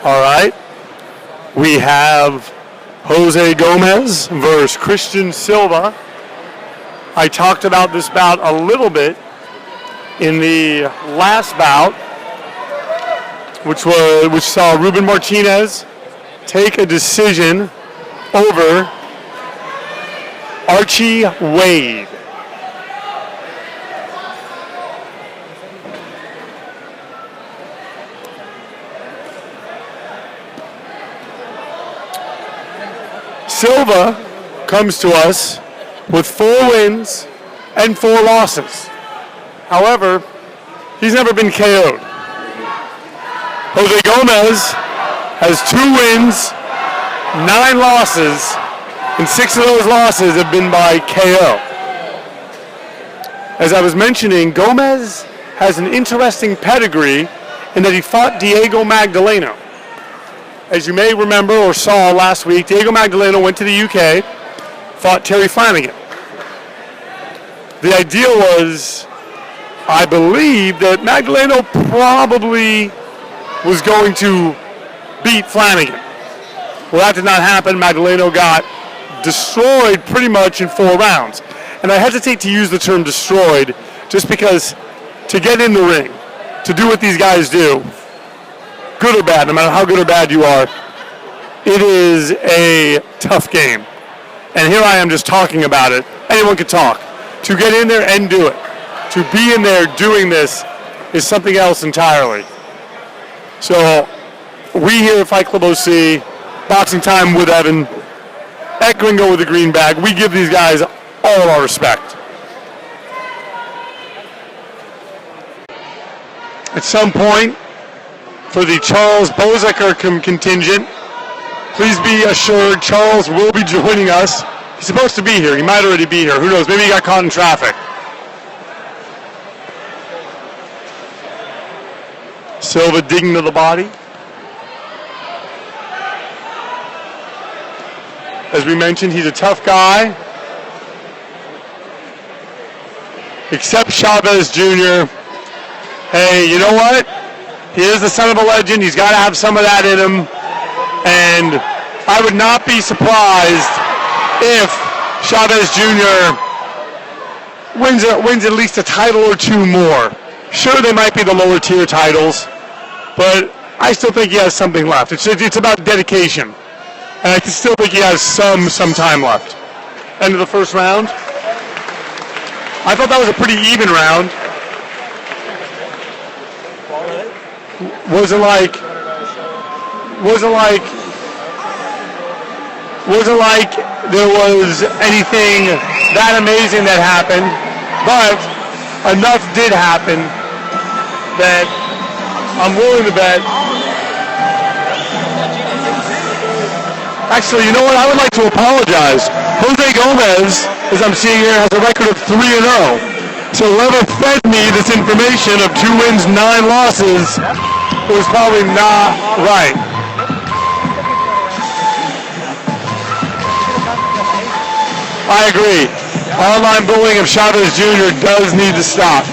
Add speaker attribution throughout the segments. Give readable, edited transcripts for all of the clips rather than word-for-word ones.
Speaker 1: All right. We have Jose Gomez versus Christian Silva. I talked about this bout a little bit in the last bout, which saw Ruben Martinez take a decision over Archie Wade. Silva comes to us with 4 wins and 4 losses. However, he's never been KO'd. Jose Gomez has 2 wins, 9 losses, and 6 of those losses have been by KO. As I was mentioning, Gomez has an interesting pedigree in that he fought Diego Magdaleno. As you may remember or saw last week, Diego Magdaleno went to the UK, fought Terry Flanagan. The idea was, I believe, that Magdaleno probably was going to beat Flanagan. Well, that did not happen. Magdaleno got destroyed pretty much in 4 rounds. And I hesitate to use the term destroyed just because to get in the ring, to do what these guys do, good or bad, no matter how good or bad you are, it is a tough game. And here I am just talking about it. Anyone can talk. To get in there and do it, to be in there doing this is something else entirely. So we here at Fight Club OC, Boxing Time with Evan, at Gringo with the green bag, we give these guys all of our respect. At some point, for the Charles Bozaker contingent, please be assured Charles will be joining us. He's supposed to be here. He might already be here. Who knows? Maybe he got caught in traffic. Silva digging to the body. As we mentioned, he's a tough guy. Except Chavez Jr. Hey, you know what? He is the son of a legend. He's got to have some of that in him. And I would not be surprised if Chavez Jr. wins at least a title or 2 more. Sure, they might be the lower tier titles, but I still think he has something left. It's about dedication. And I still think he has some time left. End of the first round. I thought that was a pretty even round. Wasn't like there was anything that amazing that happened, but enough did happen that I'm willing to bet. Actually, you know what? I would like to apologize. Jose Gomez, as I'm seeing here, has a record of 3-0. So whoever fed me this information of 2 wins, 9 losses, it was probably not right. I agree. Online bullying of Chavez Jr. does need to stop.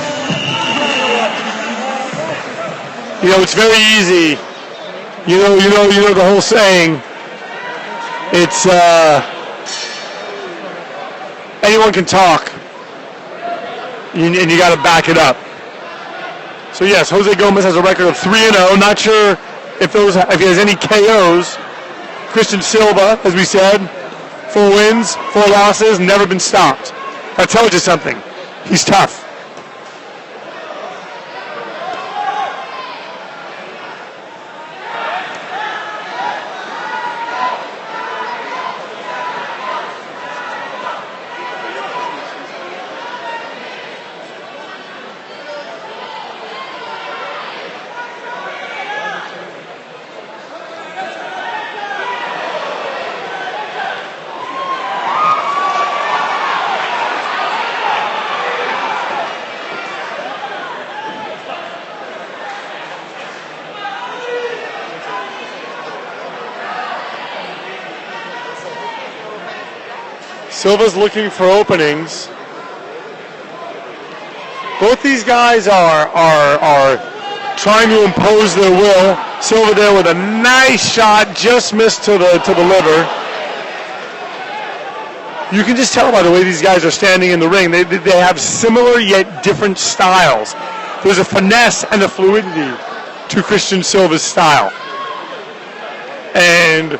Speaker 1: You know, it's very easy. You know the whole saying. It's anyone can talk, and you got to back it up. So yes, Jose Gomez has a record of 3-0. Not sure if he has any KOs. Christian Silva, as we said, 4 wins, 4 losses, never been stopped. That tells you something. He's tough. Silva's looking for openings. Both these guys are trying to impose their will. Silva there with a nice shot, just missed to the liver. You can just tell by the way these guys are standing in the ring. They have similar yet different styles. There's a finesse and a fluidity to Christian Silva's style. And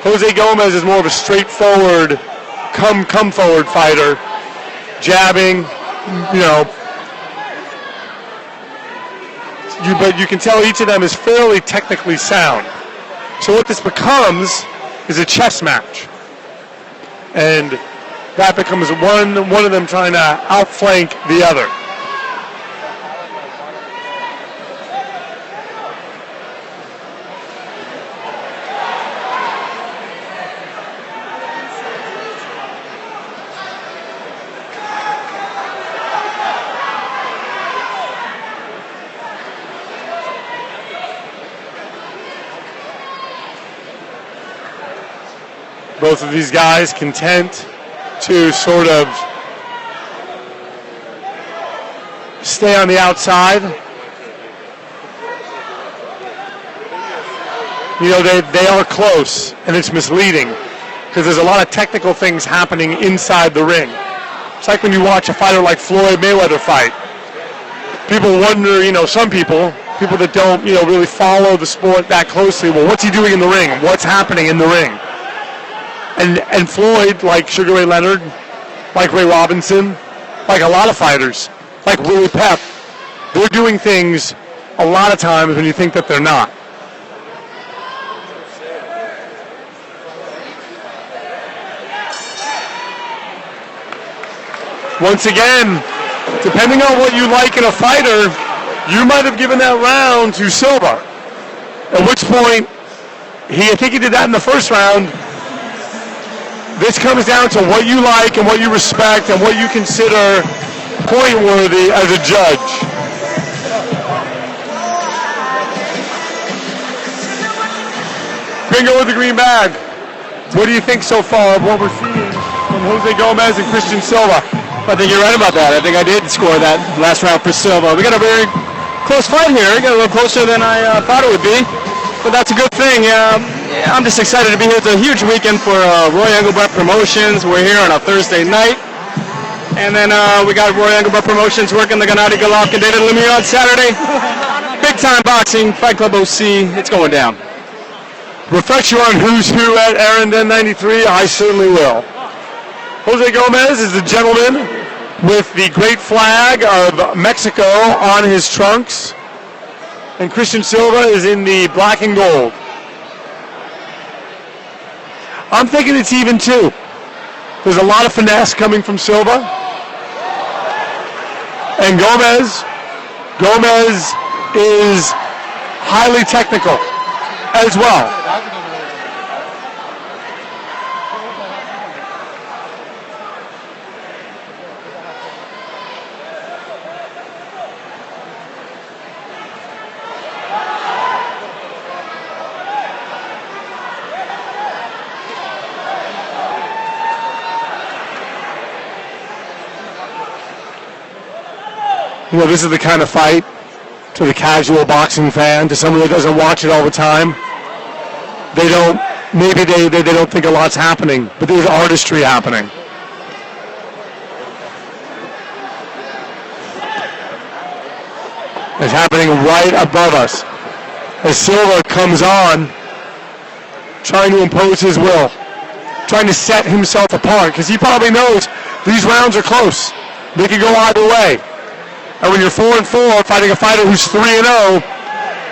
Speaker 1: Jose Gomez is more of a straightforward, come forward fighter, jabbing, but you can tell each of them is fairly technically sound. So what this becomes is a chess match. And that becomes one of them trying to outflank the other. Both of these guys content to sort of stay on the outside. They are close, and it's misleading because there's a lot of technical things happening inside the ring. It's like when you watch a fighter like Floyd Mayweather fight. People wonder, some people that don't, really follow the sport that closely, well, what's he doing in the ring? What's happening in the ring? And Floyd, like Sugar Ray Leonard, like Ray Robinson, like a lot of fighters, like Willie Pep, they're doing things a lot of times when you think that they're not. Once again, depending on what you like in a fighter, you might have given that round to Silva. At which point, I think he did that in the first round. This comes down to what you like and what you respect and what you consider point-worthy as a judge. Bingo with the green bag. What do you think so far of what we're seeing from Jose Gomez and Christian Silva?
Speaker 2: I think you're right about that. I think I did score that last round for Silva. We got a very close fight here. We got a little closer than I thought it would be. But that's a good thing. I'm just excited to be here. It's a huge weekend for Roy Engelbrecht Promotions. We're here on a Thursday night. And then we got Roy Engelbrecht Promotions working the Gennady Golovkin and David Lemieux on Saturday. Big time boxing, Fight Club OC. It's going down.
Speaker 1: Refresh you on who's who at Arendon 93? I certainly will. Jose Gomez is the gentleman with the great flag of Mexico on his trunks. And Christian Silva is in the black and gold. I'm thinking it's even two. There's a lot of finesse coming from Silva. And Gomez is highly technical as well. This is the kind of fight to the casual boxing fan, to someone that doesn't watch it all the time. They don't think a lot's happening, but there's artistry happening. It's happening right above us as Silva comes on, trying to impose his will, trying to set himself apart, because he probably knows these rounds are close. They could go either way. And when you're 4-4 fighting a fighter who's 3-0,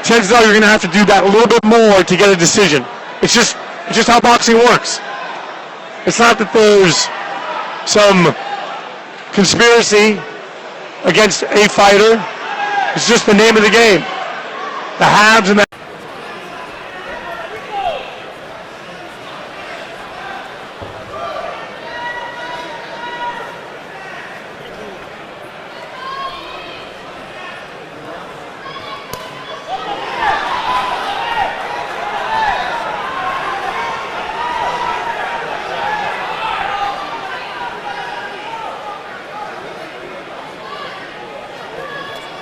Speaker 1: chances are you're going to have to do that a little bit more to get a decision. It's just how boxing works. It's not that there's some conspiracy against a fighter. It's just the name of the game. The haves and the...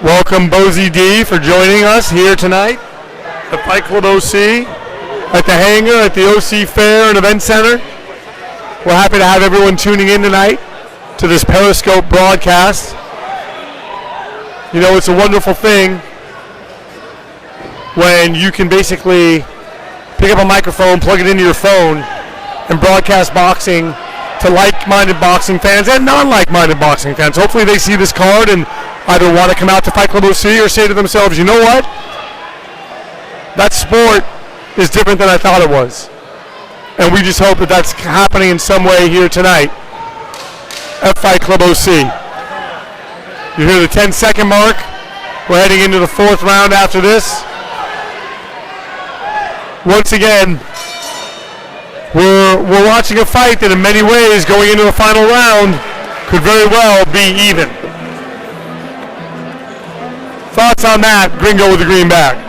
Speaker 1: Well, welcome Bozy D for joining us here tonight at Fight Club OC, at the hangar, at the OC Fair and Event Center. We're happy to have everyone tuning in tonight to this Periscope broadcast. You know, it's a wonderful thing when you can basically pick up a microphone, plug it into your phone, and broadcast boxing to like-minded boxing fans and non-like-minded boxing fans. Hopefully they see this card and either want to come out to Fight Club OC or say to themselves, you know what? That sport is different than I thought it was. And we just hope that that's happening in some way here tonight at Fight Club OC. You hear the 10-second mark. We're heading into the fourth round after this. Once again, we're watching a fight that in many ways going into the final round could very well be even. Thoughts on that, Gringo with the green bag?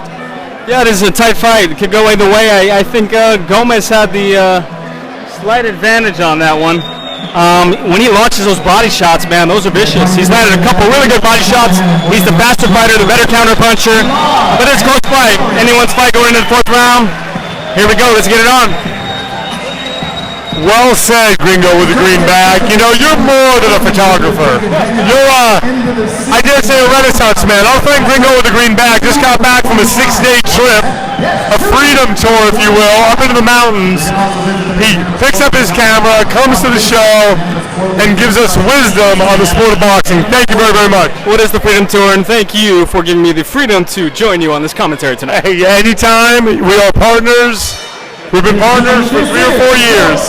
Speaker 2: Yeah, this is a tight fight. It could go either way. I think Gomez had the slight advantage on that one. When he launches those body shots, man, those are vicious. He's landed a couple really good body shots. He's the faster fighter, the better counter puncher. But it's a close fight. Anyone's fight going into the fourth round. Here we go. Let's get it on.
Speaker 1: Well said, Gringo with the green bag. You know, you're more than a photographer. You're I dare say a Renaissance man. Our friend Gringo with the green bag just got back from a 6-day trip, a freedom tour, if you will, up into the mountains. He picks up his camera, comes to the show, and gives us wisdom on the sport of boxing. Thank you very, very much.
Speaker 2: What is the Freedom Tour? And thank you for giving me the freedom to join you on this commentary tonight.
Speaker 1: Hey, anytime. We are partners. We've been partners for 3 or 4 years.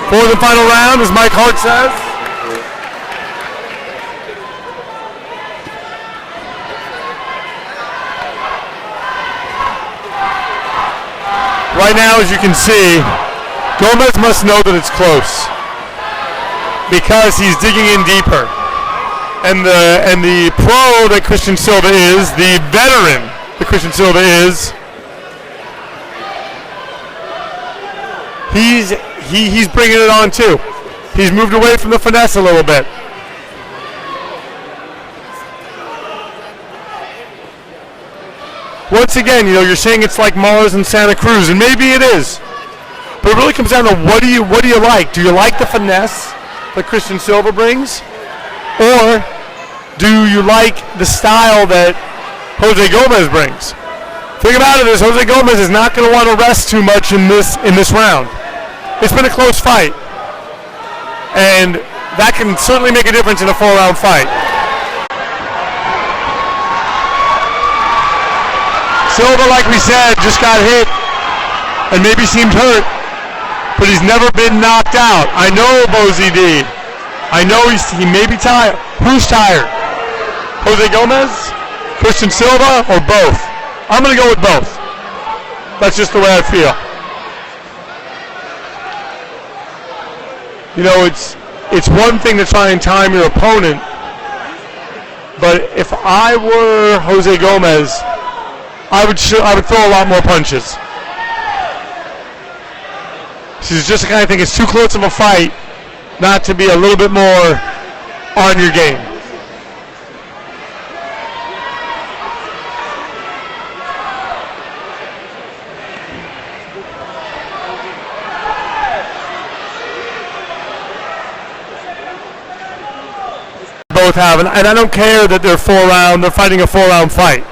Speaker 1: For the final round, as Mike Hart says. Right now, as you can see, Gomez must know that it's close because he's digging in deeper. And the pro that Christian Silva is, the veteran that Christian Silva is, he's bringing it on too. He's moved away from the finesse a little bit. Once again, you know, you're saying it's like Mars and Santa Cruz, and maybe it is. But it really comes down to what do you like? Do you like the finesse that Christian Silva brings? Or do you like the style that Jose Gomez brings? Think about it, is Jose Gomez is not going to want to rest too much in this round. It's been a close fight. And that can certainly make a difference in a 4-round fight. Silva, like we said, just got hit and maybe seemed hurt, but he's never been knocked out. I know Bozy D. I know he may be tired. Who's tired? Jose Gomez, Christian Silva, or both? I'm going to go with both. That's just the way I feel. You know, it's one thing to try and time your opponent, but if I were Jose Gomez, I would throw a lot more punches. She's just the kind of thing, it's too close of a fight not to be a little bit more on your game. Both have, and I don't care that they're fighting a 4-round fight.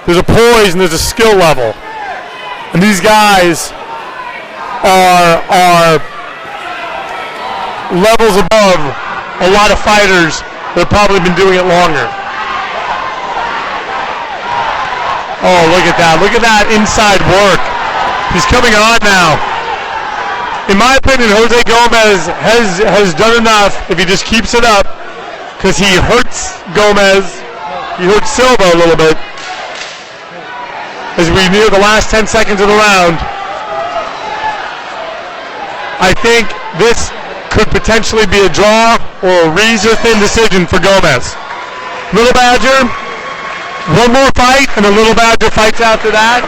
Speaker 1: There's a poise and there's a skill level. And these guys are levels above a lot of fighters that have probably been doing it longer. Oh, look at that. Look at that inside work. He's coming on now. In my opinion, Jose Gomez has done enough if he just keeps it up, because he hurts Gomez. He hurts Silva a little bit as we near the last 10 seconds of the round. I think this could potentially be a draw or a razor-thin decision for Gomez. Little Badger, one more fight, and the Little Badger fights after that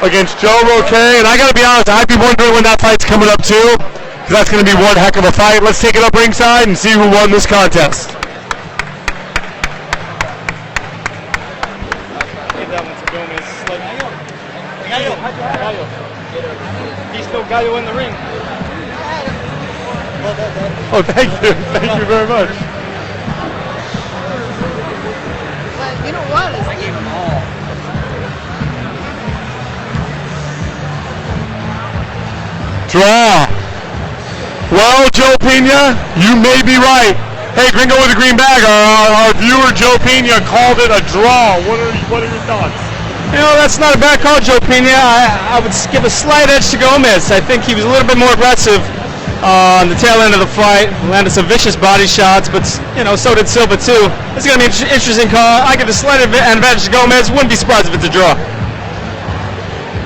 Speaker 1: against Joe Roque. And I got to be honest, I'd be wondering when that fight's coming up too, because that's going to be one heck of a fight. Let's take it up ringside and see who won this contest.
Speaker 2: Gomez. He's still Gallo in the ring.
Speaker 1: Oh, thank you. Thank you very much.
Speaker 3: But you know what? I gave them all.
Speaker 1: Draw. Well, Joe Pena, you may be right. Hey, Gringo with the green bag. Our viewer Joe Pena called it a draw. What are your thoughts?
Speaker 2: You know, that's not a bad call, Joe Pena. I would give a slight edge to Gomez. I think he was a little bit more aggressive on the tail end of the fight. Landed some vicious body shots, but you know, so did Silva too. It's going to be an interesting call. I give a slight advantage to Gomez. Wouldn't be surprised if it's a draw.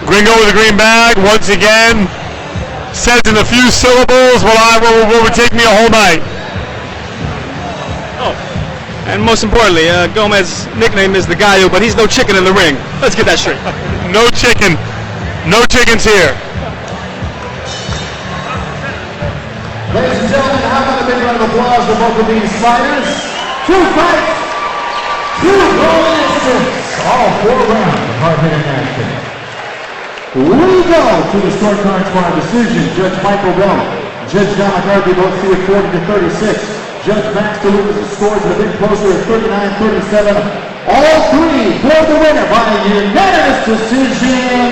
Speaker 1: Gringo with the green bag once again says in a few syllables what would take me a whole night.
Speaker 2: Oh, and most importantly, Gomez's nickname is the Gallo, but he's no chicken in the ring. Let's get that straight.
Speaker 1: No chicken. No chickens here.
Speaker 4: Ladies and gentlemen, how about a big round of applause for both of these fighters? 2 fights, 2 golden instants, all 4 rounds of hard-hitting action. We go to the scorecards for our decision. Judge Michael Bell, Judge John McCarthy both see it 40-36. Judge Max DeLucas scores it a bit closer at 39-37. All 3 for the winner by unanimous decision.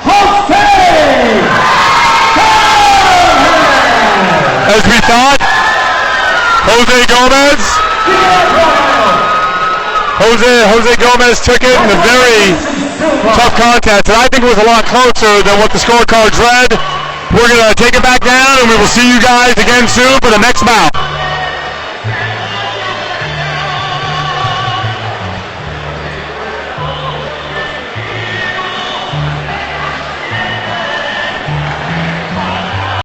Speaker 4: Jose!
Speaker 1: As we thought, Jose Gomez. Jose Gomez took it in a very tough contest, and I think it was a lot closer than what the scorecards read. We're going to take it back down, and we will see you guys again soon for the next bout.